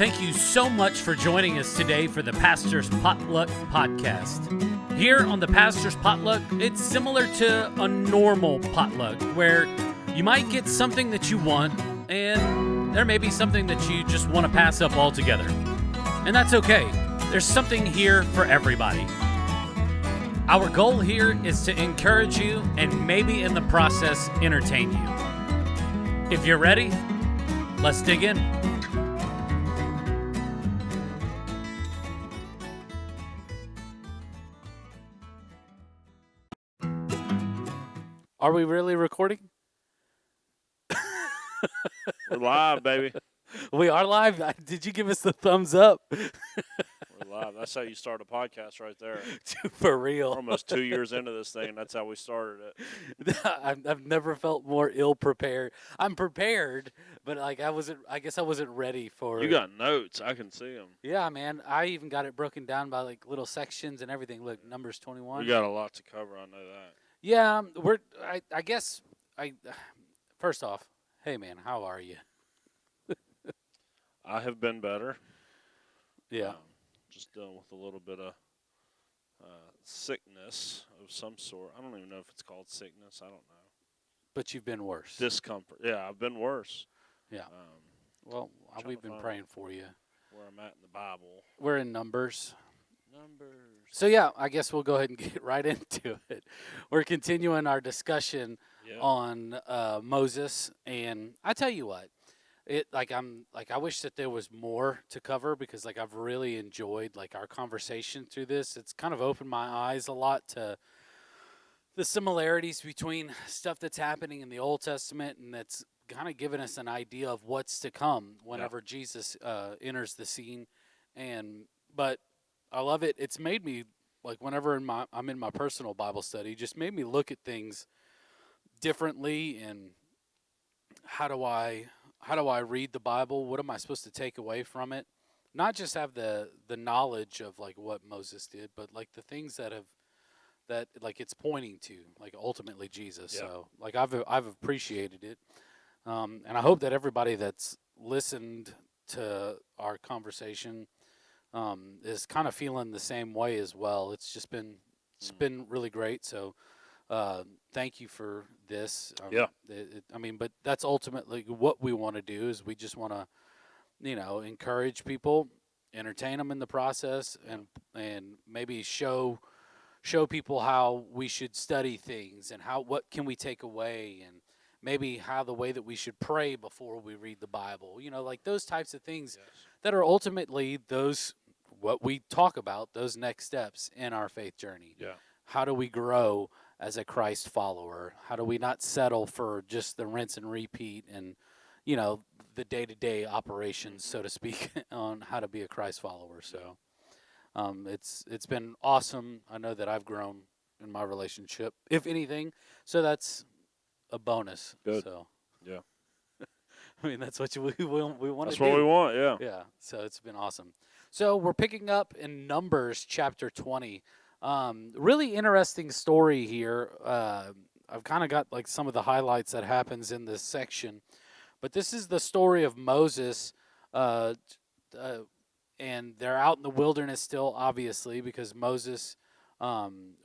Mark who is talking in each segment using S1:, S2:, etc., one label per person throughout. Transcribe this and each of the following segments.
S1: Thank you so much for joining us today for the Pastor's Potluck Podcast. Here on the Pastor's Potluck, it's similar to a normal potluck where you might get something that you want and there may be something that you just want to pass up altogether. And that's okay. There's something here for everybody. Our goal here is to encourage you and maybe in the process entertain you. If you're ready, let's dig in. Are we really recording?
S2: We're live, baby.
S1: We are live. Did you give us the thumbs up?
S2: We're live. That's how you start a podcast right there.
S1: For real.
S2: We're almost 2 years into this thing, and that's how we started it.
S1: I've never felt more ill prepared. I'm prepared, but I guess I wasn't ready for.
S2: You got notes. I can see them.
S1: Yeah, man. I even got it broken down by little sections and everything. Look, Numbers 21.
S2: We got a lot to cover. I know that.
S1: Yeah, first off, hey man, how are you?
S2: I have been better.
S1: Yeah.
S2: Just dealing with a little bit of sickness of some sort. I don't even know if it's called sickness. I don't know.
S1: But you've been worse.
S2: Discomfort. Yeah, I've been worse.
S1: Yeah. Well, we've been praying for you.
S2: Where I'm at in the Bible.
S1: We're in Numbers. So, yeah, I guess we'll go ahead and get right into it. We're continuing our discussion on Moses. And I tell you what, I wish that there was more to cover because I've really enjoyed our conversation through this. It's kind of opened my eyes a lot to the similarities between stuff that's happening in the Old Testament, and that's kind of given us an idea of what's to come whenever Jesus enters the scene. But I love it. It's made me whenever I'm in my personal Bible study, just made me look at things differently. And how do I read the Bible? What am I supposed to take away from it? Not just have the knowledge of what Moses did, but the things that it's pointing to, ultimately Jesus.
S2: Yeah.
S1: So I've appreciated it, and I hope that everybody that's listened to our conversation is kind of feeling the same way as well. It's just been really great. So thank you for this. But that's ultimately what we want to do is we just want to, encourage people, entertain them in the process, and maybe show people how we should study things and what can we take away, and maybe how the way that we should pray before we read the Bible. Those types of things that are ultimately what we talk about, those next steps in our faith journey.
S2: Yeah.
S1: How do we grow as a Christ follower? How do we not settle for just the rinse and repeat and, the day-to-day operations, so to speak, on how to be a Christ follower? So it's been awesome. I know that I've grown in my relationship, if anything. So that's a bonus.
S2: Good.
S1: So
S2: yeah.
S1: That's what we want to do.
S2: That's what we want, yeah.
S1: Yeah, so it's been awesome. So we're picking up in Numbers chapter 20. Really interesting story here. I've kind of got some of the highlights that happens in this section. But this is the story of Moses, and they're out in the wilderness still, obviously, because Moses,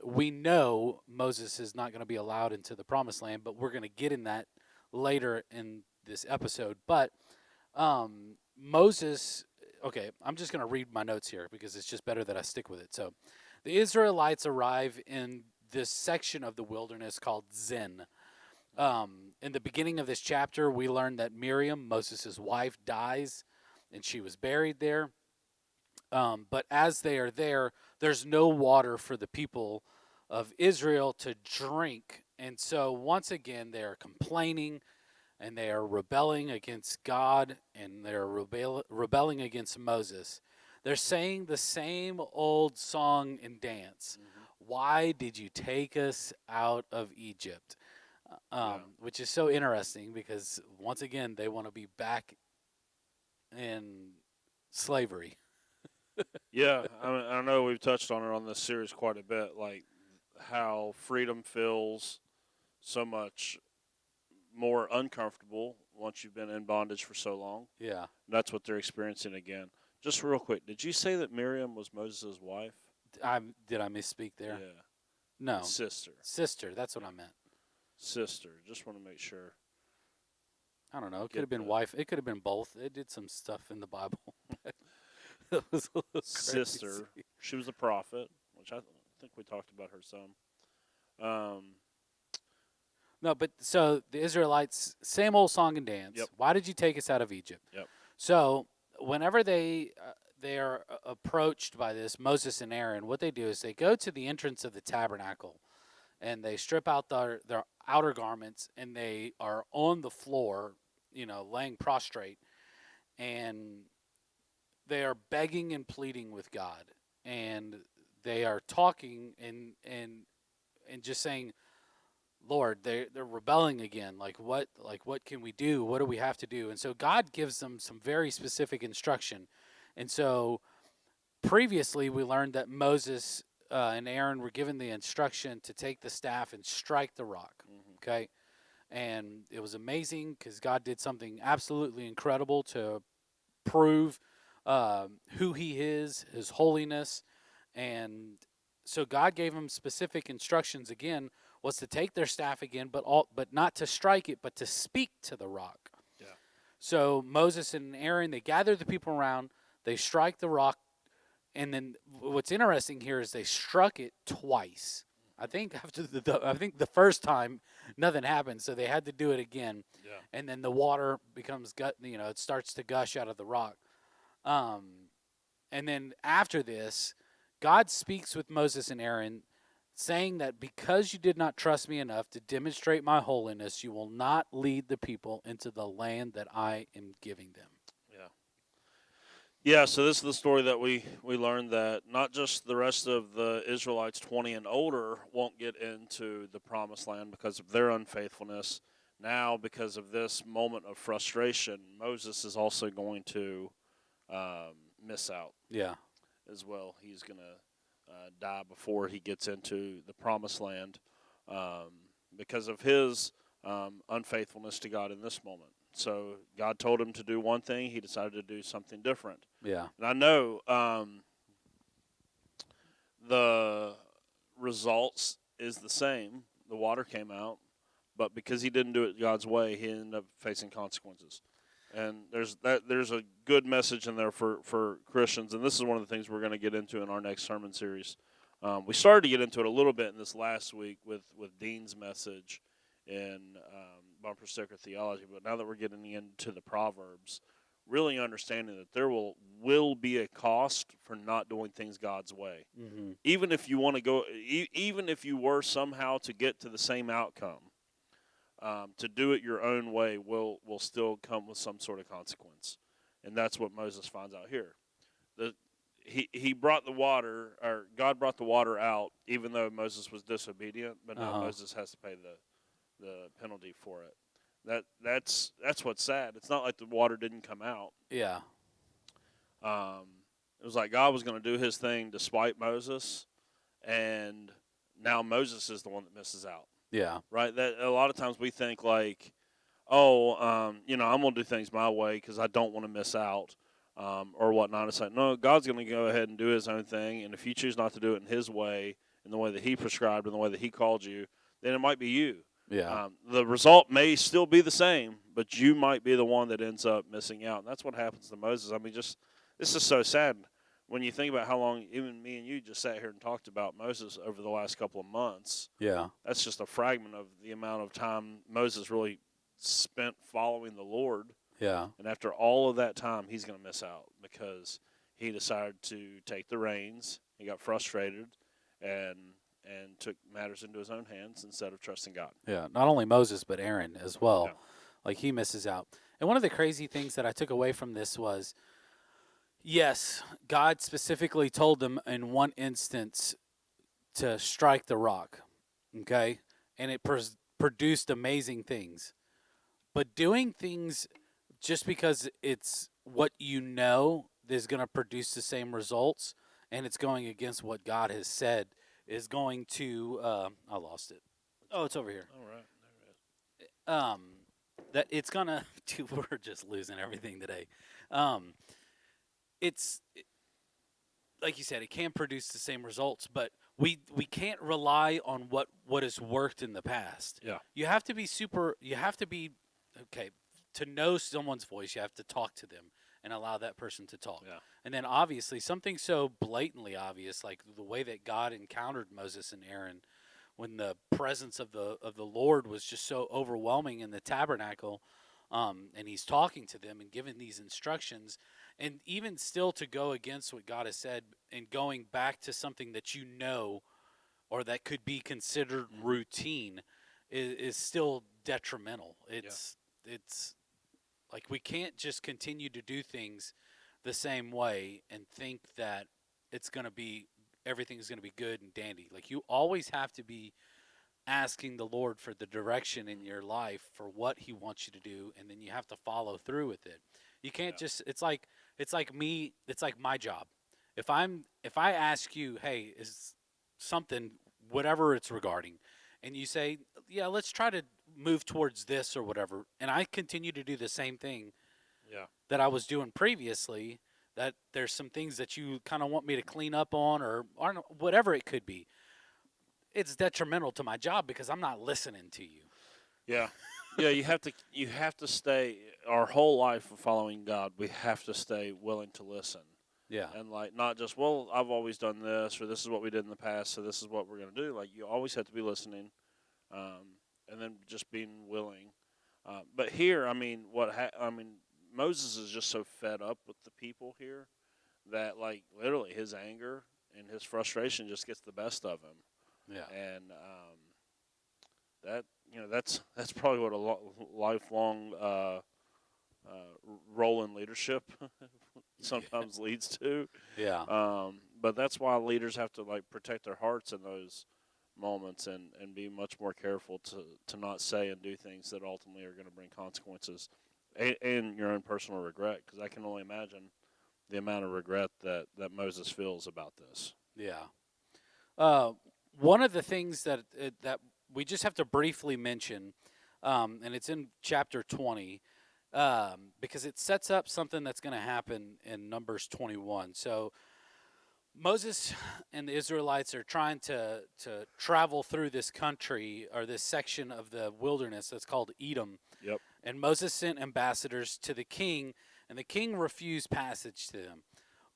S1: we know Moses is not going to be allowed into the promised land, but we're going to get in that later in this episode. But Moses, okay, I'm just going to read my notes here because it's just better that I stick with it. So the Israelites arrive in this section of the wilderness called Zin. In the beginning of this chapter, we learn that Miriam, Moses' wife, dies, and she was buried there. But as they are there, there's no water for the people of Israel to drink. And so once again, they are complaining, and they are rebelling against God, and they're rebelling against Moses. They're saying the same old song and dance. Mm-hmm. Why did you take us out of Egypt? Which is so interesting because, once again, they want to be back in slavery.
S2: Yeah, I know we've touched on it on this series quite a bit, how freedom feels so much more uncomfortable once you've been in bondage for so long.
S1: Yeah.
S2: That's what they're experiencing again. Just real quick, did you say that Miriam was Moses' wife?
S1: Did I misspeak there?
S2: Yeah.
S1: No.
S2: Sister.
S1: Sister. That's what I meant.
S2: Sister. Just want to make sure.
S1: I don't know. It could have been wife. It could have been both. It did some stuff in the Bible. It was a little
S2: Sister.
S1: crazy.
S2: She was a prophet, which I think we talked about her some.
S1: No, but so the Israelites, same old song and dance.
S2: Yep.
S1: Why did you take us out of Egypt?
S2: Yep.
S1: So whenever they are approached by this, Moses and Aaron, what they do is they go to the entrance of the tabernacle, and they strip out their outer garments, and they are on the floor, laying prostrate, and they are begging and pleading with God, and they are talking and just saying, Lord, they're rebelling again. Like what can we do? What do we have to do? And so God gives them some very specific instruction. And so previously we learned that Moses and Aaron were given the instruction to take the staff and strike the rock.
S2: Mm-hmm.
S1: Okay, and it was amazing because God did something absolutely incredible to prove who He is, His holiness, and so God gave them specific instructions again. Was to take their staff again, but not to strike it, but to speak to the rock.
S2: Yeah.
S1: So Moses and Aaron, they gather the people around, they strike the rock, and then what's interesting here is they struck it twice. I think after the first time nothing happened, so they had to do it again.
S2: Yeah.
S1: And then the water becomes it starts to gush out of the rock. And then after this, God speaks with Moses and Aaron, saying that because you did not trust me enough to demonstrate my holiness, you will not lead the people into the land that I am giving them.
S2: Yeah. Yeah, so this is the story that we learned that not just the rest of the Israelites 20 and older won't get into the promised land because of their unfaithfulness. Now, because of this moment of frustration, Moses is also going to miss out.
S1: Yeah.
S2: As well. He's going to die before he gets into the promised land because of his unfaithfulness to God in this moment. So God told him to do one thing. He decided to do something different.
S1: Yeah.
S2: And I know the results is the same. The water came out, but because he didn't do it God's way, he ended up facing consequences. And there's a good message in there for Christians, and this is one of the things we're going to get into in our next sermon series. We started to get into it a little bit in this last week with Dean's message in bumper sticker theology, but now that we're getting into the Proverbs, really understanding that there will be a cost for not doing things God's way.
S1: Mm-hmm.
S2: Even if you want to go, even if you were somehow to get to the same outcome. To do it your own way will still come with some sort of consequence, and that's what Moses finds out here. He brought the water, or God brought the water out, even though Moses was disobedient. But now Moses has to pay the penalty for it. That's what's sad. It's not like the water didn't come out.
S1: Yeah.
S2: It was like God was going to do His thing despite Moses, and now Moses is the one that misses out.
S1: Yeah.
S2: Right. That a lot of times we think like, I'm going to do things my way because I don't want to miss out, or whatnot. It's like, no, God's going to go ahead and do His own thing, and if you choose not to do it in His way, in the way that He prescribed, in the way that He called you, then it might be you.
S1: Yeah.
S2: The result may still be the same, but you might be the one that ends up missing out, and that's what happens to Moses. I mean, this is so sad. When you think about how long even me and you just sat here and talked about Moses over the last couple of months,
S1: yeah,
S2: that's just a fragment of the amount of time Moses really spent following the Lord.
S1: Yeah.
S2: And after all of that time, he's going to miss out because he decided to take the reins. He got frustrated and took matters into his own hands instead of trusting God.
S1: Yeah. Not only Moses, but Aaron as well.
S2: Yeah.
S1: Like he misses out. And one of the crazy things that I took away from this was, yes, God specifically told them in one instance to strike the rock, okay? And it produced amazing things. But doing things just because it's what you know is going to produce the same results, and it's going against what God has said, is going to I lost it. Oh, it's over here.
S2: All right.
S1: that it's gonna. Dude, we're just losing everything today. Um, it's like you said, it can produce the same results, but we can't rely on what has worked in the past.
S2: Yeah.
S1: You have to be super. You have to be okay to know someone's voice. You have to talk to them and allow that person to talk.
S2: Yeah.
S1: And then obviously something so blatantly obvious, like the way that God encountered Moses and Aaron when the presence of the Lord was just so overwhelming in the tabernacle, and He's talking to them and giving these instructions, and even still to go against what God has said and going back to something that you know or that could be considered routine is still detrimental.
S2: Yeah.
S1: It's like we can't just continue to do things the same way and think that it's going to be everything's going to be good and dandy. Like you always have to be asking the Lord for the direction in your life for what He wants you to do, and then you have to follow through with it. You can't
S2: Yeah.
S1: just. It's like me. It's like my job. If I ask you, hey, is something whatever it's regarding, and you say, yeah, let's try to move towards this or whatever, and I continue to do the same thing
S2: Yeah.
S1: that I was doing previously. That there's some things that you kind of want me to clean up on, or whatever it could be. It's detrimental to my job because I'm not listening to you.
S2: Yeah. Yeah, you have to stay our whole life of following God, we have to stay willing to listen.
S1: Yeah.
S2: And like not just, well, I've always done this or this is what we did in the past, so this is what we're going to do. Like you always have to be listening. And then just being willing. But here, I mean, Moses is just so fed up with the people here that, like, literally, his anger and his frustration just gets the best of him.
S1: Yeah.
S2: And that that's probably what a lifelong role in leadership sometimes leads to.
S1: Yeah.
S2: But that's why leaders have to like protect their hearts in those moments and be much more careful to not say and do things that ultimately are going to bring consequences and your own personal regret, because I can only imagine the amount of regret that Moses feels about this.
S1: Yeah. Uh, One of the things that we just have to briefly mention, and it's in chapter 20, because it sets up something that's going to happen in Numbers 21. So Moses and the Israelites are trying to travel through this country or this section of the wilderness that's called Edom.
S2: Yep.
S1: And Moses sent ambassadors to the king, and the king refused passage to them.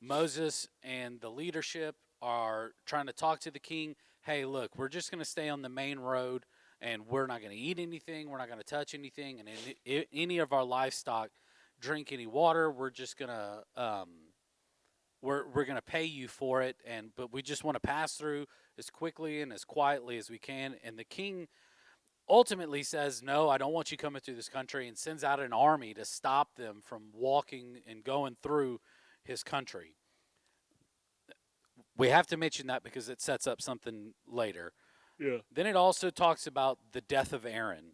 S1: Moses and the leadership are trying to talk to the king. Hey, look, we're just going to stay on the main road, and we're not going to eat anything. We're not going to touch anything, and any of our livestock drink any water. We're just going to we're going to pay you for it, but we just want to pass through as quickly and as quietly as we can. And the king ultimately says, no, I don't want you coming through this country, and sends out an army to stop them from walking and going through his country. We have to mention that because it sets up something later.
S2: Yeah.
S1: Then it also talks about the death of Aaron.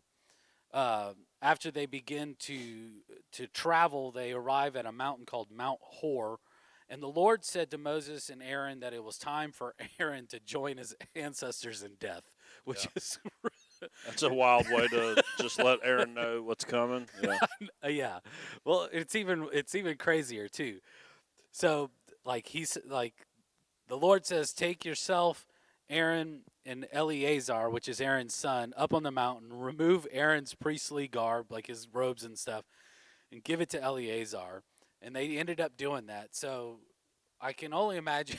S1: After they begin to travel, they arrive at a mountain called Mount Hor, and the Lord said to Moses and Aaron that it was time for Aaron to join his ancestors in death, which
S2: Yeah.
S1: is
S2: That's a wild way to just let Aaron know what's coming. Yeah.
S1: yeah. Well, it's even crazier too. So he's like the Lord says, take yourself, Aaron and Eleazar, which is Aaron's son, up on the mountain. Remove Aaron's priestly garb, like his robes and stuff, and give it to Eleazar. And they ended up doing that. So I can only imagine.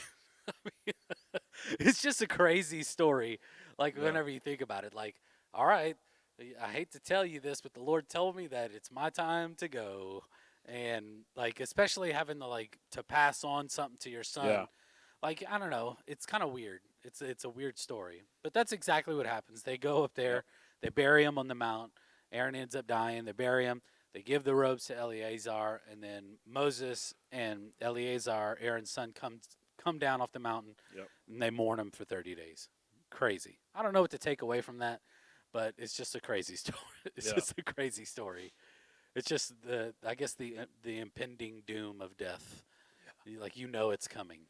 S1: It's just a crazy story. Like
S2: Yeah.
S1: whenever you think about it, like, all right, I hate to tell you this, but the Lord told me that it's my time to go, and like especially having to pass on something to your son.
S2: Yeah.
S1: Like I don't know, it's kind of weird. It's a weird story, but that's exactly what happens. They go up there,
S2: Yep.
S1: they bury him on the mount. Aaron ends up dying. They bury him. They give the robes to Eleazar, and then Moses and Eleazar, Aaron's son, come down off the mountain,
S2: Yep.
S1: and they mourn him for 30 days. Crazy. I don't know what to take away from that, but it's just a crazy story. It's
S2: Yeah.
S1: just a crazy story. It's just I guess the impending doom of death. Like it's coming.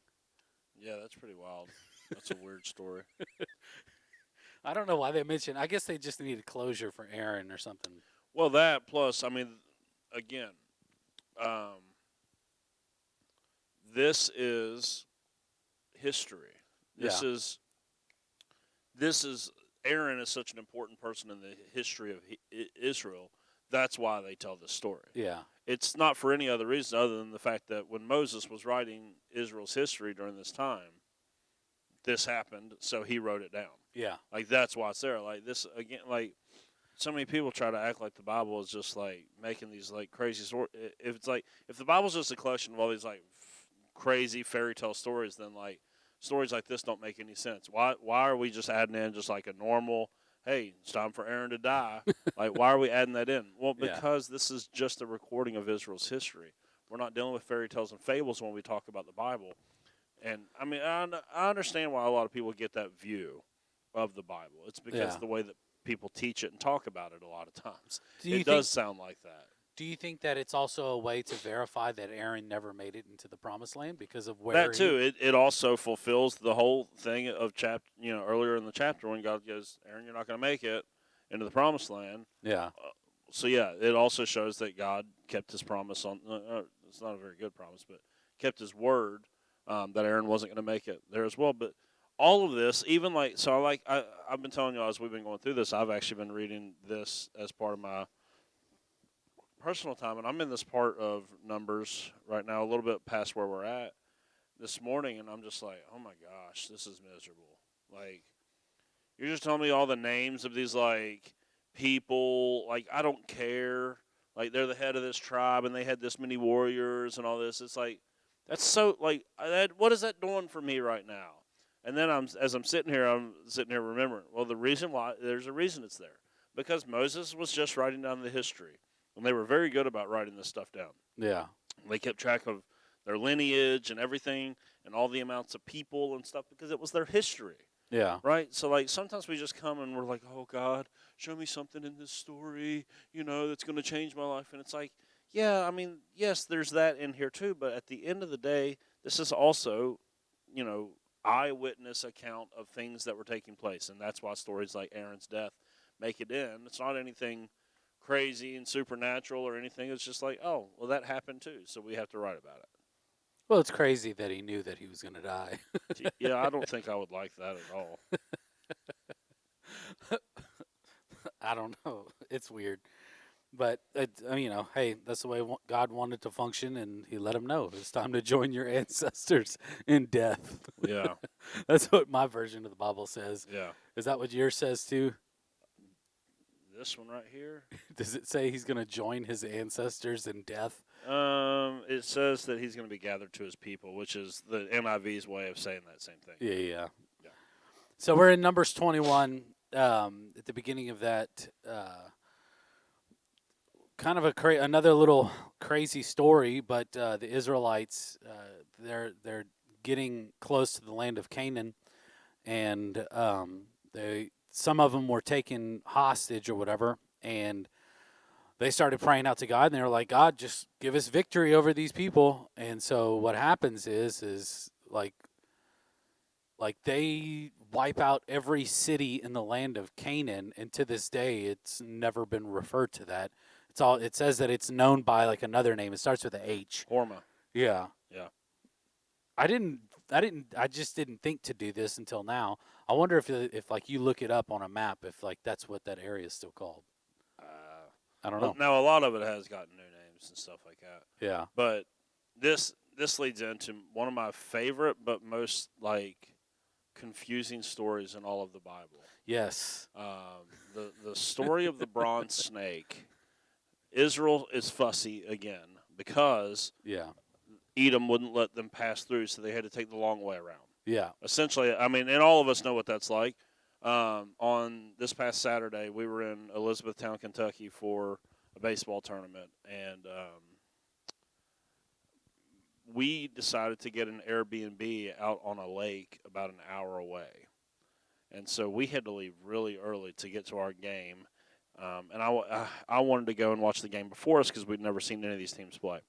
S2: Yeah, that's pretty wild. That's a weird story.
S1: I don't know why they mentioned. I guess they just needed closure for Aaron or something.
S2: Well, that plus, I mean, again, um, this is history.
S1: Yeah.
S2: This is this is Aaron is such an important person in the history of Israel. That's why they tell this story.
S1: Yeah.
S2: It's not for any other reason other than the fact that when Moses was writing Israel's history during this time, this happened, so he wrote it down.
S1: Yeah.
S2: Like that's why it's there. Like this again, like so many people try to act like the Bible is just like making these like crazy stories. If it's like if the Bible's just a collection of all these like crazy fairy tale stories, then like stories like this don't make any sense. Why are we just adding in just like a normal? Hey, it's time for Aaron to die. Like why are we adding that in? Well,
S1: Yeah.
S2: because this is just a recording of Israel's history. We're not dealing with fairy tales and fables when we talk about the Bible. And I mean, I understand why a lot of people get that view of the Bible. It's because
S1: Yeah.
S2: the way that people teach it and talk about it a lot of times.
S1: Do you
S2: It
S1: think
S2: does sound like that.
S1: do you think that it's also a way to verify that Aaron never made it into the promised land because of where
S2: That
S1: he
S2: too. It also fulfills the whole thing of earlier in the chapter when God goes, Aaron, you're not going to make it into the promised land.
S1: Yeah.
S2: So yeah, it also shows that God kept His promise on. It's not a very good promise, but kept His word that Aaron wasn't going to make it there as well. But all of this, even like so, I've been telling you as we've been going through this, I've actually been reading this as part of my personal time, and I'm in this part of Numbers right now, a little bit past where we're at this morning, and I'm just like, oh my gosh, this is miserable. Like, you're just telling me all the names of these like people. Like, I don't care. Like, they're the head of this tribe, and they had this many warriors and all this. It's like that's so like what is that doing for me right now? And then as I'm sitting here remembering. Well, the reason why there's a reason it's there because Moses was just writing down the history, and they were very good about writing this stuff down.
S1: Yeah.
S2: They kept track of their lineage and everything and all the amounts of people and stuff because it was their history.
S1: Yeah.
S2: Right? So, like, sometimes we just come and we're like, oh, God, show me something in this story, that's going to change my life. And it's like, yeah, I mean, yes, there's that in here too. But at the end of the day, this is also, eyewitness account of things that were taking place. And that's why stories like Aaron's death make it in. It's not anything crazy and supernatural or anything. It's just like, oh, well, that happened too. So we have to write about it.
S1: Well, it's crazy that he knew that he was going to die.
S2: Yeah, I don't think I would like that at all.
S1: I don't know. It's weird. But, hey, that's the way God wanted to function, and he let him know. It's time to join your ancestors in death.
S2: Yeah.
S1: That's what my version of the Bible says.
S2: Yeah.
S1: Is that what yours says, too?
S2: This one right here?
S1: Does it say he's going to join his ancestors in death?
S2: It says that he's going to be gathered to his people, which is the NIV's way of saying that same thing.
S1: Yeah. So we're in Numbers 21 at the beginning of that kind of another little crazy story, but the Israelites they're getting close to the land of Canaan, and some of them were taken hostage or whatever, and they started praying out to God, and they were like, God, just give us victory over these people. And so what happens is like they wipe out every city in the land of Canaan, and to this day it's never been referred to that. It says that it's known by like another name. It starts with a H.
S2: Horma.
S1: Yeah.
S2: Yeah.
S1: I just didn't think to do this until now. I wonder if like you look it up on a map, if like that's what that area is still called. I don't know.
S2: Now a lot of it has gotten new names and stuff like that.
S1: Yeah.
S2: But this leads into one of my favorite but most like confusing stories in all of the Bible.
S1: Yes.
S2: The story of the bronze snake. Israel is fussy again because Edom wouldn't let them pass through, so they had to take the long way around.
S1: Yeah.
S2: Essentially, I mean, and all of us know what that's like. On this past Saturday, we were in Elizabethtown, Kentucky for a baseball tournament, and we decided to get an Airbnb out on a lake about an hour away. And so we had to leave really early to get to our game. And I wanted to go and watch the game before us because we'd never seen any of these teams play.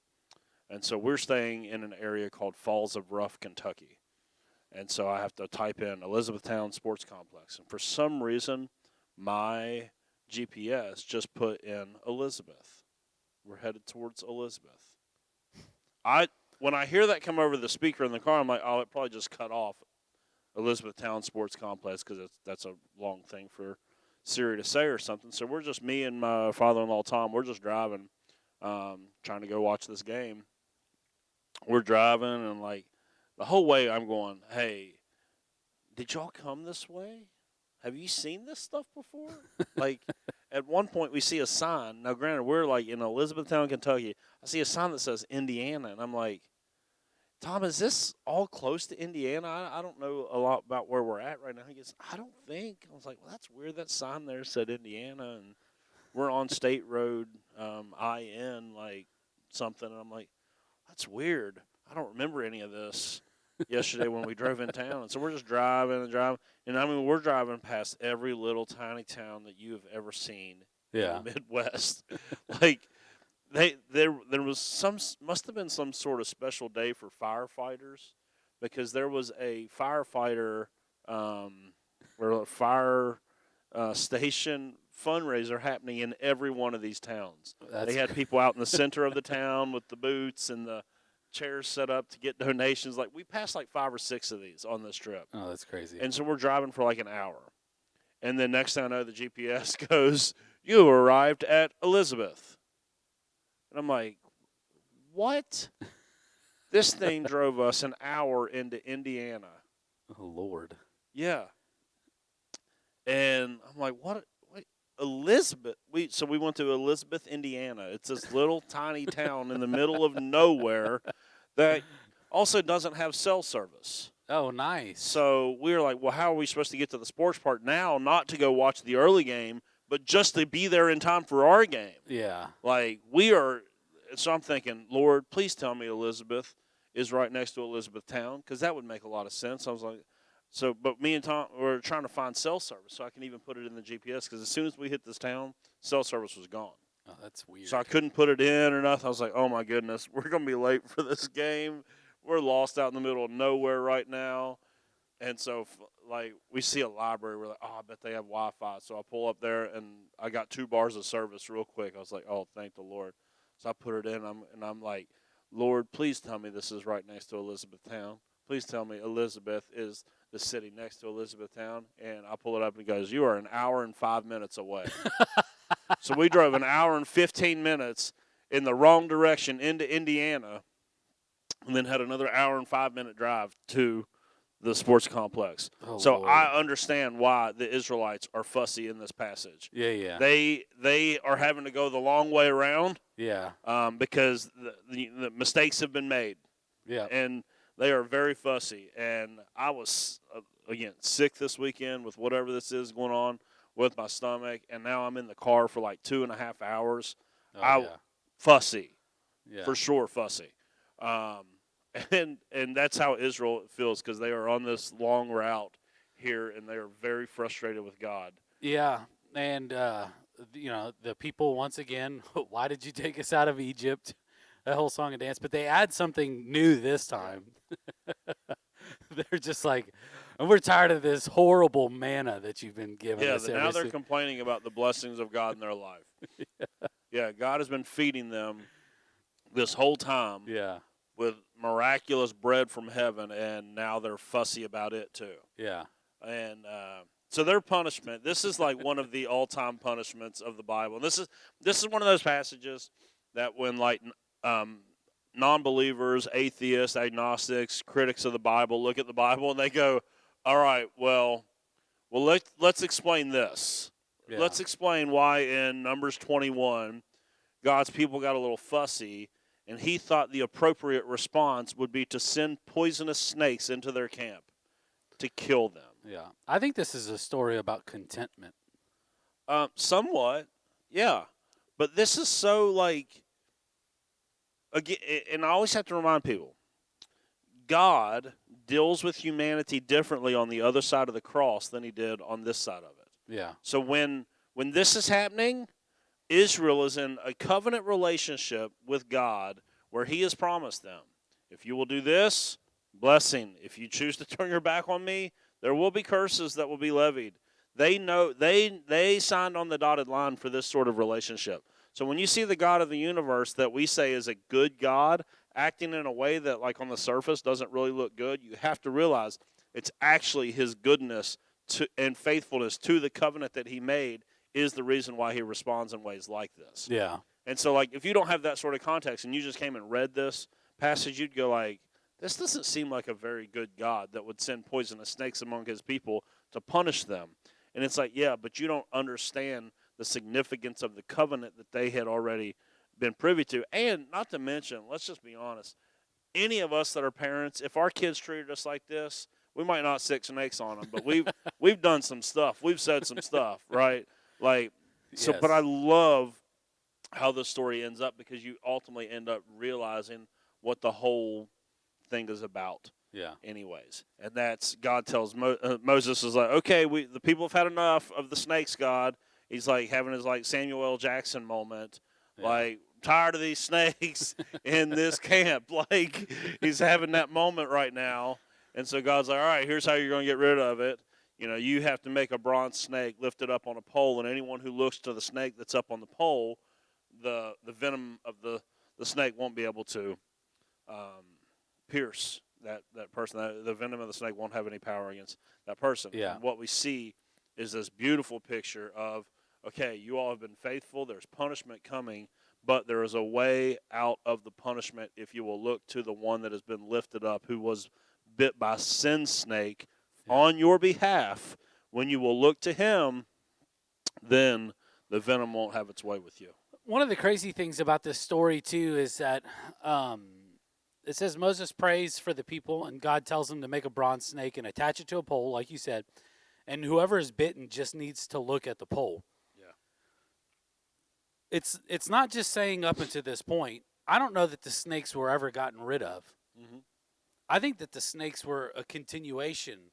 S2: And so we're staying in an area called Falls of Rough, Kentucky. And so I have to type in Elizabethtown Sports Complex. And for some reason, my GPS just put in Elizabeth. We're headed towards Elizabeth. When I hear that come over the speaker in the car, I'm like, oh, it probably just cut off Elizabethtown Sports Complex because that's a long thing for Siri to say or something. So we're just, me and my father-in-law Tom, we're just driving, trying to go watch this game. We're driving, and like the whole way I'm going, hey, did y'all come this way? Have you seen this stuff before? Like, at one point we see a sign. Now, granted, we're like in Elizabethtown, Kentucky. I see a sign that says Indiana, and I'm like, Tom, is this all close to Indiana? I don't know a lot about where we're at right now. He goes, I don't think. I was like, well, that's weird. That sign there said Indiana, and we're on State Road IN, like something. And I'm like, that's weird. I don't remember any of this yesterday when we drove in town. And so we're just driving and driving. And I mean, we're driving past every little tiny town that you have ever seen in the Midwest. Like, there was must have been some sort of special day for firefighters, because there was a firefighter or a fire station fundraiser happening in every one of these towns. They had people out in the center of the town with the booths and the chairs set up to get donations. Like, we passed like 5 or 6 of these on this trip.
S1: Oh, that's crazy.
S2: And so we're driving for like an hour. And then next thing I know, the GPS goes, you arrived at Elizabeth. And I'm like, what? This thing drove us an hour into Indiana.
S1: Oh, Lord.
S2: Yeah. And I'm like, what? Wait, Elizabeth? So we went to Elizabeth, Indiana. It's this little tiny town in the middle of nowhere that also doesn't have cell service.
S1: Oh, nice.
S2: So we were like, well, how are we supposed to get to the sports park now, not to go watch the early game, but just to be there in time for our game?
S1: Yeah.
S2: Like, we are. So I'm thinking, Lord, please tell me Elizabeth is right next to Elizabethtown, because that would make a lot of sense. I was like, but me and Tom were trying to find cell service so I can even put it in the GPS, because as soon as we hit this town, cell service was gone.
S1: Oh, that's weird.
S2: So I couldn't put it in or nothing. I was like, oh, my goodness, we're going to be late for this game. We're lost out in the middle of nowhere right now. And so, like, we see a library. We're like, oh, I bet they have Wi-Fi. So I pull up there, and I got 2 bars of service real quick. I was like, oh, thank the Lord. So I put it in, and I'm like, Lord, please tell me this is right next to Elizabethtown. Please tell me Elizabeth is the city next to Elizabethtown. And I pull it up, and it goes, you are an hour and 5 minutes away. So we drove an hour and 15 minutes in the wrong direction into Indiana, and then had another hour and 5-minute drive to the sports complex.
S1: Oh,
S2: so
S1: Lord.
S2: I understand why the Israelites are fussy in this passage.
S1: Yeah.
S2: They are having to go the long way around.
S1: Yeah.
S2: Because the mistakes have been made.
S1: Yeah.
S2: And they are very fussy. And I was, again, sick this weekend with whatever this is going on with my stomach. And now I'm in the car for like 2.5 hours. Fussy.
S1: Yeah.
S2: For sure, fussy. And that's how Israel feels, because they are on this long route here, and they are very frustrated with God.
S1: Yeah. And, the people, once again, why did you take us out of Egypt? That whole song and dance. But they add something new this time. They're just like, we're tired of this horrible manna that you've been giving us.
S2: Yeah, now they're complaining about the blessings of God in their life. Yeah, God has been feeding them this whole time.
S1: Yeah.
S2: With miraculous bread from heaven, and now they're fussy about it too.
S1: Yeah.
S2: And so their punishment, this is like one of the all-time punishments of the Bible. And this is one of those passages that when like non-believers, atheists, agnostics, critics of the Bible look at the Bible and they go, all right, well let's explain this. Yeah. Let's explain why in Numbers 21 God's people got a little fussy, and he thought the appropriate response would be to send poisonous snakes into their camp to kill them.
S1: Yeah. I think this is a story about contentment.
S2: Somewhat, yeah. But this is so, like, again, and I always have to remind people, God deals with humanity differently on the other side of the cross than he did on this side of it.
S1: Yeah.
S2: So when this is happening, Israel is in a covenant relationship with God where he has promised them, if you will do this, blessing. If you choose to turn your back on me, there will be curses that will be levied. They know they signed on the dotted line for this sort of relationship. So when you see the God of the universe that we say is a good God acting in a way that, like, on the surface doesn't really look good, you have to realize it's actually his goodness and faithfulness to the covenant that he made is the reason why he responds in ways like this.
S1: Yeah.
S2: And so, like, if you don't have that sort of context and you just came and read this passage, you'd go like, this doesn't seem like a very good God that would send poisonous snakes among his people to punish them. And it's like, yeah, but you don't understand the significance of the covenant that they had already been privy to. And not to mention, let's just be honest, any of us that are parents, if our kids treated us like this, we might not stick snakes on them, but we've done some stuff. We've said some stuff, right? Like, so,
S1: Yes.
S2: but I love how the story ends up because you ultimately end up realizing what the whole thing is about.
S1: Yeah.
S2: Anyways, and that's God tells Moses is like, okay, the people have had enough of the snakes, God. He's like having his like Samuel L. Jackson moment, like tired of these snakes in this camp. Like he's having that moment right now, and so God's like, all right, here's how you're going to get rid of it. You know, you have to make a bronze snake, lift it up on a pole, and anyone who looks to the snake that's up on the pole, the venom of the snake won't be able to pierce that person. The venom of the snake won't have any power against that person.
S1: Yeah.
S2: And what we see is this beautiful picture of, okay, you all have been faithful. There's punishment coming, but there is a way out of the punishment if you will look to the one that has been lifted up, who was bit by sin snake on your behalf. When you will look to him, then the venom won't have its way with you.
S1: One of the crazy things about this story, too, is that it says Moses prays for the people, and God tells him to make a bronze snake and attach it to a pole, like you said, and whoever is bitten just needs to look at the pole.
S2: Yeah.
S1: It's not just saying up until this point. I don't know that the snakes were ever gotten rid of.
S2: Mm-hmm.
S1: I think that the snakes were a continuation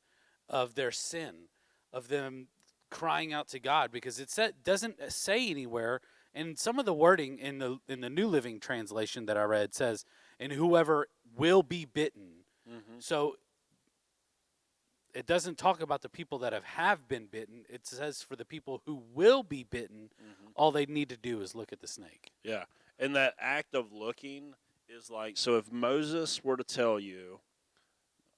S1: of their sin, of them crying out to God, because it doesn't say anywhere. And some of the wording in the New Living Translation that I read says, "And whoever will be bitten."
S2: Mm-hmm.
S1: So it doesn't talk about the people that have been bitten. It says for the people who will be bitten, all they need to do is look at the snake.
S2: Yeah, and that act of looking is like, so if Moses were to tell you,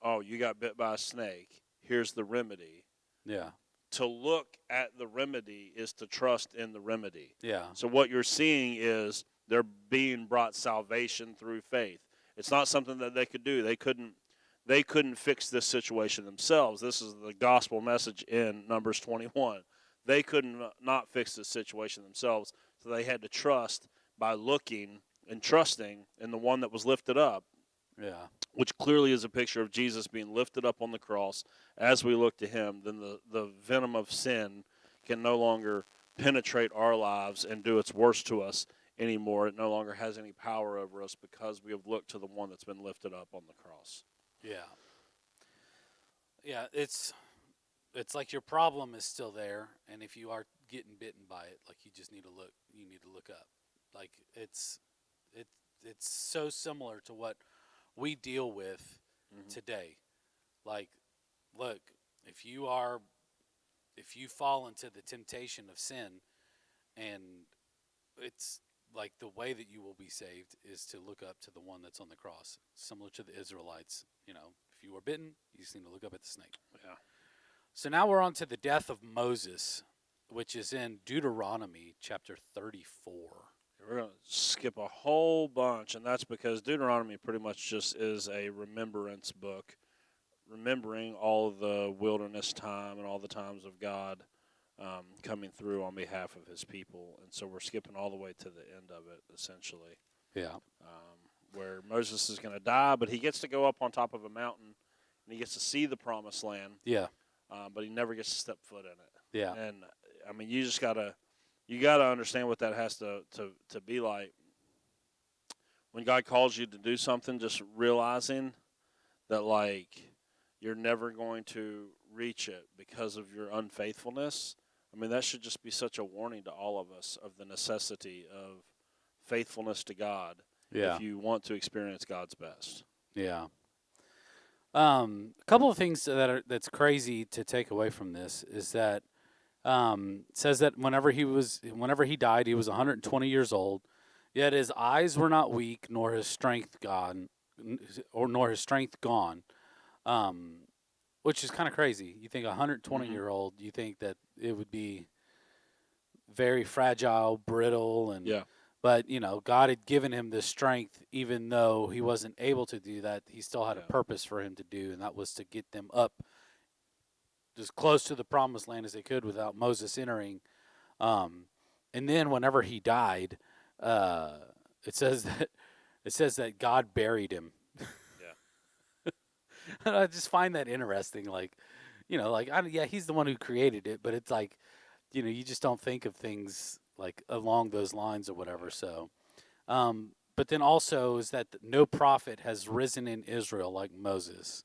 S2: oh, you got bit by a snake, here's the remedy.
S1: Yeah.
S2: To look at the remedy is to trust in the remedy.
S1: Yeah.
S2: So what you're seeing is they're being brought salvation through faith. It's not something that they could do. They couldn't fix this situation themselves. This is the gospel message in Numbers 21. They couldn't not fix this situation themselves, so they had to trust by looking and trusting in the one that was lifted up.
S1: Yeah.
S2: Which clearly is a picture of Jesus being lifted up on the cross. As we look to him, then the venom of sin can no longer penetrate our lives and do its worst to us anymore. It no longer has any power over us because we have looked to the one that's been lifted up on the cross.
S1: Yeah. Yeah, it's like your problem is still there, and if you are getting bitten by it, like you just need to look. You need to look up. Like it's so similar to what we deal with today. Like, look, if you fall into the temptation of sin, and it's like the way that you will be saved is to look up to the one that's on the cross, similar to the Israelites. You know, if you were bitten, you just need to look up at the snake.
S2: Yeah.
S1: So now we're on to the death of Moses, which is in Deuteronomy chapter 34.
S2: We're going to skip a whole bunch, and that's because Deuteronomy pretty much just is a remembrance book, remembering all of the wilderness time and all the times of God coming through on behalf of his people. And so we're skipping all the way to the end of it, essentially.
S1: Yeah.
S2: Where Moses is going to die, but he gets to go up on top of a mountain, and he gets to see the promised land.
S1: Yeah.
S2: But he never gets to step foot in it.
S1: Yeah.
S2: And, I mean, you gotta understand what that has to be like. When God calls you to do something, just realizing that, like, you're never going to reach it because of your unfaithfulness. I mean, that should just be such a warning to all of us of the necessity of faithfulness to God if you want to experience God's best.
S1: Yeah. A couple of things that's crazy to take away from this is that Says that whenever he died, he was 120 years old. Yet his eyes were not weak, nor his strength gone, nor his strength gone. Um, which is kind of crazy. You think a 120-year-old, you think that it would be very fragile, brittle, and
S2: Yeah.
S1: but God had given him this strength, even though he wasn't able to do that. He still had a
S2: Yeah.
S1: purpose for him to do, and that was to get them up as close to the promised land as they could without Moses entering. Um, and then whenever he died, uh, it says that God buried him.
S2: Yeah.
S1: I just find that interesting. Like, yeah, he's the one who created it, but it's like, you just don't think of things like along those lines or whatever. So, but then also is that no prophet has risen in Israel like Moses,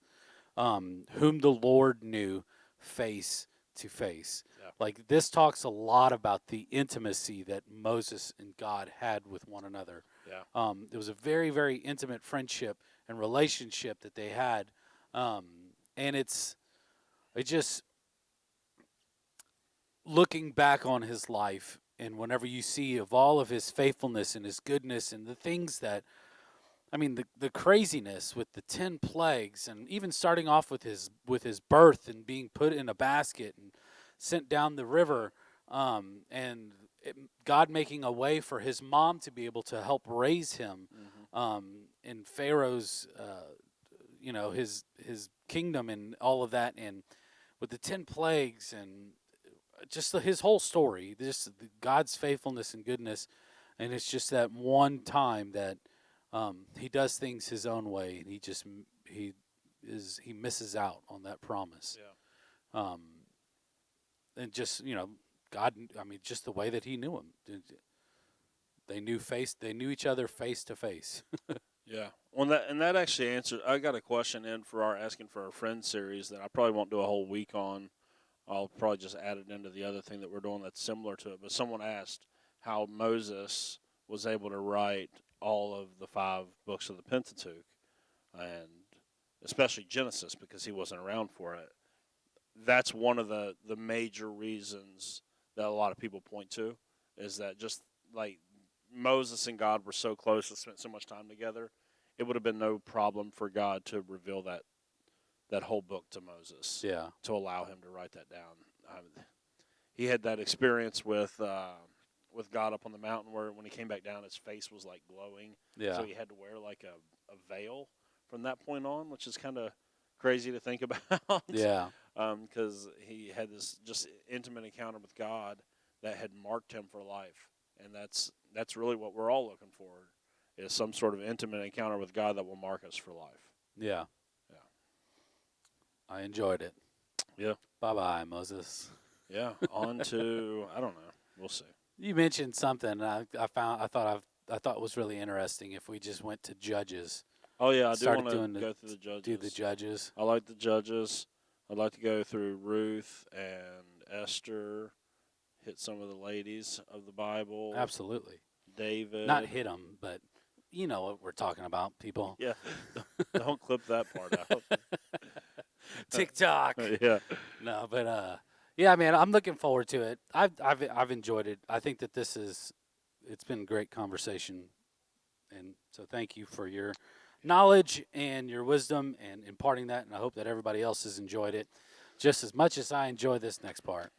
S1: whom the Lord knew face to face.
S2: Yeah.
S1: Like this talks a lot about the intimacy that Moses and God had with one another.
S2: Yeah.
S1: It was a very, very intimate friendship and relationship that they had, um, and it just looking back on his life, and whenever you see of all of his faithfulness and his goodness and the things that, I mean, the craziness with the 10 plagues, and even starting off with his birth and being put in a basket and sent down the river, and God making a way for his mom to be able to help raise him, in Pharaoh's, his kingdom and all of that, and with the 10 plagues and just his whole story, just God's faithfulness and goodness, and it's just that one time that he does things his own way, and he misses out on that promise.
S2: Yeah.
S1: Um, and just God, I mean, just the way that he knew him, they knew each other face to face.
S2: Yeah. Well, that actually answered. I got a question in for our asking for our friend series that I probably won't do a whole week on. I'll probably just add it into the other thing that we're doing that's similar to it. But someone asked how Moses was able to write all of the 5 books of the Pentateuch, and especially Genesis because he wasn't around for it. That's one of the major reasons that a lot of people point to is that just like Moses and God were so close and spent so much time together, it would have been no problem for God to reveal that whole book to Moses.
S1: Yeah.
S2: To allow him to write that down. He had that experience with God up on the mountain where when he came back down, his face was like glowing.
S1: Yeah.
S2: So he had to wear like a veil from that point on, which is kind of crazy to think about.
S1: Yeah.
S2: Because he had this just intimate encounter with God that had marked him for life, and that's really what we're all looking for, is some sort of intimate encounter with God that will mark us for life.
S1: Yeah.
S2: Yeah.
S1: I enjoyed it.
S2: Yeah.
S1: Bye-bye, Moses.
S2: Yeah. On to I don't know. We'll see.
S1: You mentioned something I thought was really interesting. If we just went to Judges,
S2: Oh yeah, I do
S1: started
S2: want to
S1: doing
S2: go through the Judges.
S1: do the Judges.
S2: I like the Judges. I'd like to go through Ruth and Esther, hit some of the ladies of the Bible.
S1: Absolutely.
S2: David.
S1: Not hit them, but you know what we're talking about, people.
S2: Yeah. Don't clip that part out.
S1: TikTok.
S2: Yeah.
S1: No, but yeah, man, I'm looking forward to it. I've enjoyed it. I think that it's been a great conversation, and so thank you for your knowledge and your wisdom and imparting that. And I hope that everybody else has enjoyed it just as much as I enjoy this next part.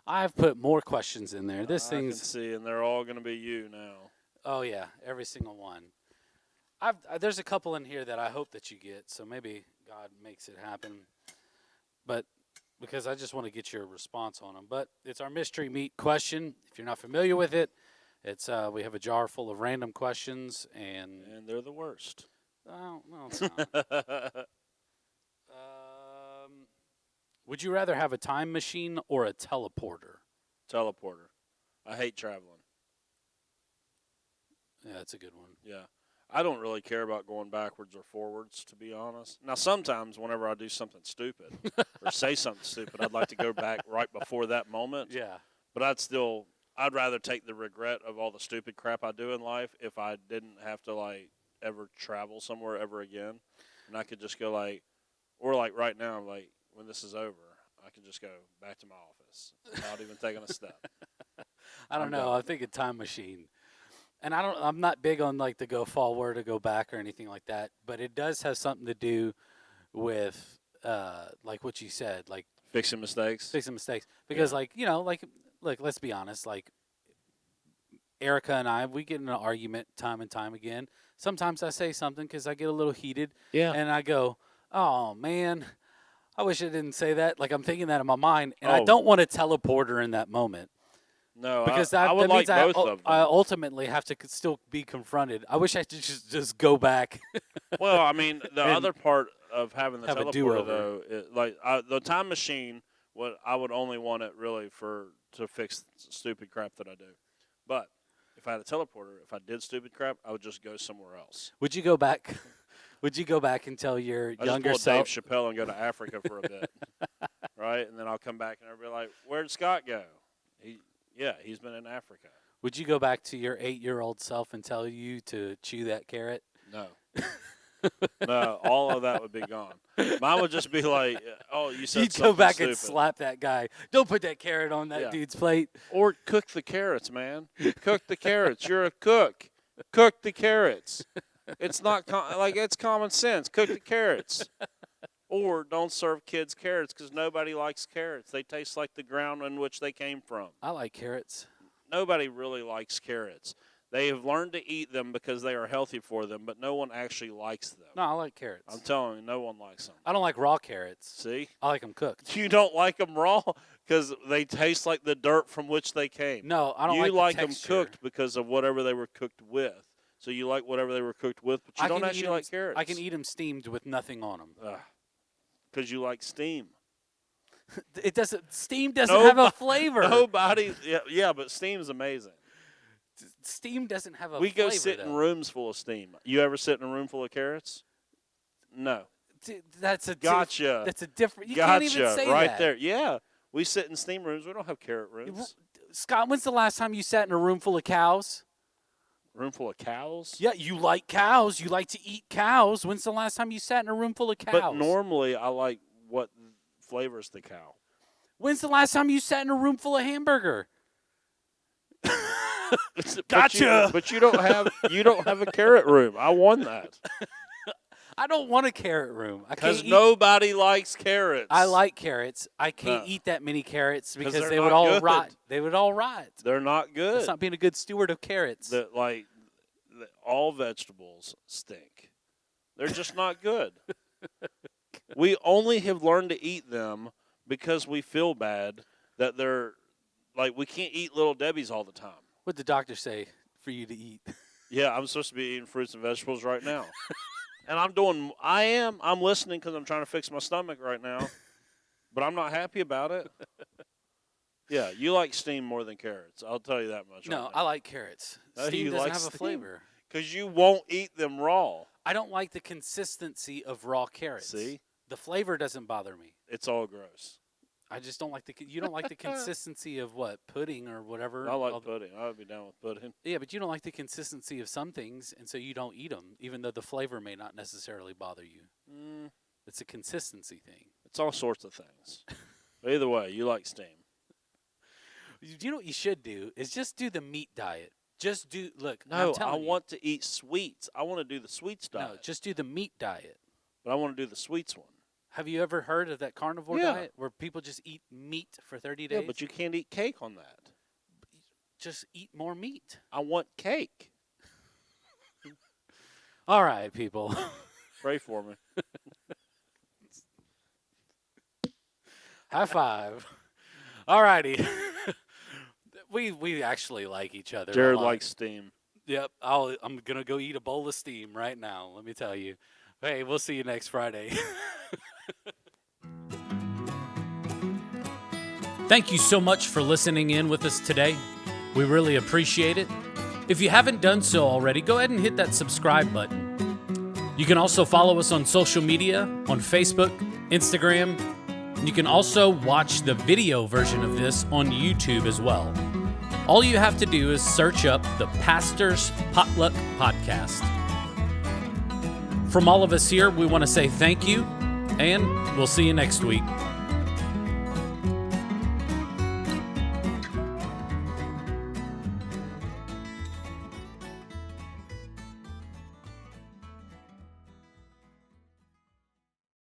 S1: I've put more questions in there. This
S2: I
S1: thing's
S2: can see, and they're all going to be you now.
S1: Oh yeah, every single one. There's a couple in here that I hope that you get, so maybe God makes it happen. But because I just want to get your response on them. But it's our mystery meat question. If you're not familiar with it, it's we have a jar full of random questions, and
S2: they're the worst.
S1: Oh no, it's not. Would you rather have a time machine or a teleporter?
S2: Teleporter. I hate traveling.
S1: Yeah, that's a good one.
S2: Yeah. I don't really care about going backwards or forwards, to be honest. Now, sometimes whenever I do something stupid or say something stupid, I'd like to go back right before that moment.
S1: Yeah.
S2: But I'd rather take the regret of all the stupid crap I do in life if I didn't have to, like, ever travel somewhere ever again. And I could just go, like, or like right now, like, when this is over, I can just go back to my office without even taking a step.
S1: I don't know. I'm thinking time machine. And I'm not big on like the go forward or go back or anything like that, but it does have something to do with like what you said, like
S2: fixing mistakes.
S1: Because like, like let's be honest, like Erica and I, we get in an argument time and time again. Sometimes I say something because I get a little heated.
S2: Yeah.
S1: And I go, oh, man, I wish I didn't say that. Like I'm thinking that in my mind. And I don't want to teleport her in that moment.
S2: No,
S1: because
S2: I would
S1: that means
S2: like both of them.
S1: I ultimately have to still be confronted. I wish I could just go back.
S2: Well, I mean, the other part of having the teleporter, though, the time machine, I would only want it really to fix stupid crap that I do. But if I had a teleporter, if I did stupid crap, I would just go somewhere else.
S1: Would you go back? Would you go back and tell your younger self?
S2: Dave Chappelle and go to Africa for a bit, right? And then I'll come back and I'll be like, "Where'd Scott go?" He's been in Africa.
S1: Would you go back to your 8-year-old self and tell you to chew that carrot?
S2: No. No, all of that would be gone. Mine would just be like, "Oh, you said
S1: You'd
S2: something
S1: go back
S2: stupid."
S1: and slap that guy. Don't put that carrot on that dude's plate.
S2: Or cook the carrots, man. Cook the carrots. You're a cook. Cook the carrots. It's not it's common sense. Cook the carrots. Or don't serve kids carrots because nobody likes carrots. They taste like the ground in which they came from.
S1: I like carrots.
S2: Nobody really likes carrots. They have learned to eat them because they are healthy for them, but no one actually likes them.
S1: No, I like carrots.
S2: I'm telling you, no one likes them.
S1: I don't like raw carrots.
S2: See?
S1: I like them cooked.
S2: You don't like them raw because they taste like the dirt from which they came.
S1: No, I don't
S2: you
S1: like
S2: them cooked because of whatever they were cooked with. So you like whatever they were cooked with, but you don't actually like carrots.
S1: I can eat them steamed with nothing on them.
S2: Because you like steam.
S1: Steam doesn't have a flavor.
S2: But steam's amazing.
S1: Steam doesn't have a flavor.
S2: We go sit in rooms full of steam. You ever sit in a room full of carrots? No.
S1: That's a
S2: gotcha.
S1: That's a different. You
S2: gotcha.
S1: Can't even say
S2: right
S1: that.
S2: There. Yeah, we sit in steam rooms. We don't have carrot rooms.
S1: Scott, when's the last time you sat in a room full of cows?
S2: Room full of cows?
S1: Yeah, you like cows. You like to eat cows. When's the last time you sat in a room full of cows?
S2: But normally, I like what flavors the cow.
S1: When's the last time you sat in a room full of hamburger?
S2: Gotcha. But you don't have a carrot room. I won that.
S1: I don't want a carrot room.
S2: Because nobody likes carrots.
S1: I like carrots. I can't eat that many carrots because they would
S2: all
S1: all rot. They would all rot.
S2: They're not good.
S1: It's not being a good steward of carrots.
S2: All vegetables stink. They're just not good. We only have learned to eat them because we feel bad that they're we can't eat Little Debbie's all the time.
S1: What'd the doctor say for you to eat?
S2: Yeah, I'm supposed to be eating fruits and vegetables right now. And I'm listening because I'm trying to fix my stomach right now. But I'm not happy about it. Yeah, you like steam more than carrots. I'll tell you that much.
S1: No, I like carrots. Steam doesn't have a flavor.
S2: Because you won't eat them raw.
S1: I don't like the consistency of raw carrots.
S2: See?
S1: The flavor doesn't bother me.
S2: It's all gross.
S1: I just don't like you don't like the consistency of what? Pudding or whatever?
S2: I like pudding. I would be down with pudding.
S1: Yeah, but you don't like the consistency of some things, and so you don't eat them, even though the flavor may not necessarily bother you. It's a consistency thing.
S2: It's all sorts of things. But either way, you like steam.
S1: You know what you should do is just do the meat diet. Just do, look,
S2: no, I want to eat sweets. I want to do the sweets diet.
S1: No, just do the meat diet.
S2: But I want to do the sweets one.
S1: Have you ever heard of that carnivore diet where people just eat meat for 30 days?
S2: Yeah, but you can't eat cake on that.
S1: Just eat more meat.
S2: I want cake.
S1: All right, people.
S2: Pray for me.
S1: High five. All righty. We actually like each other.
S2: Jared likes steam.
S1: Yep. I'm going to go eat a bowl of steam right now, let me tell you. Hey, we'll see you next Friday. Thank you so much for listening in with us today. We really appreciate it. If you haven't done so already, go ahead and hit that subscribe button. You can also follow us on social media, on Facebook, Instagram. You can also watch the video version of this on YouTube as well. All you have to do is search up the Pastor's Potluck Podcast. From all of us here, we want to say thank you, and we'll see you next week.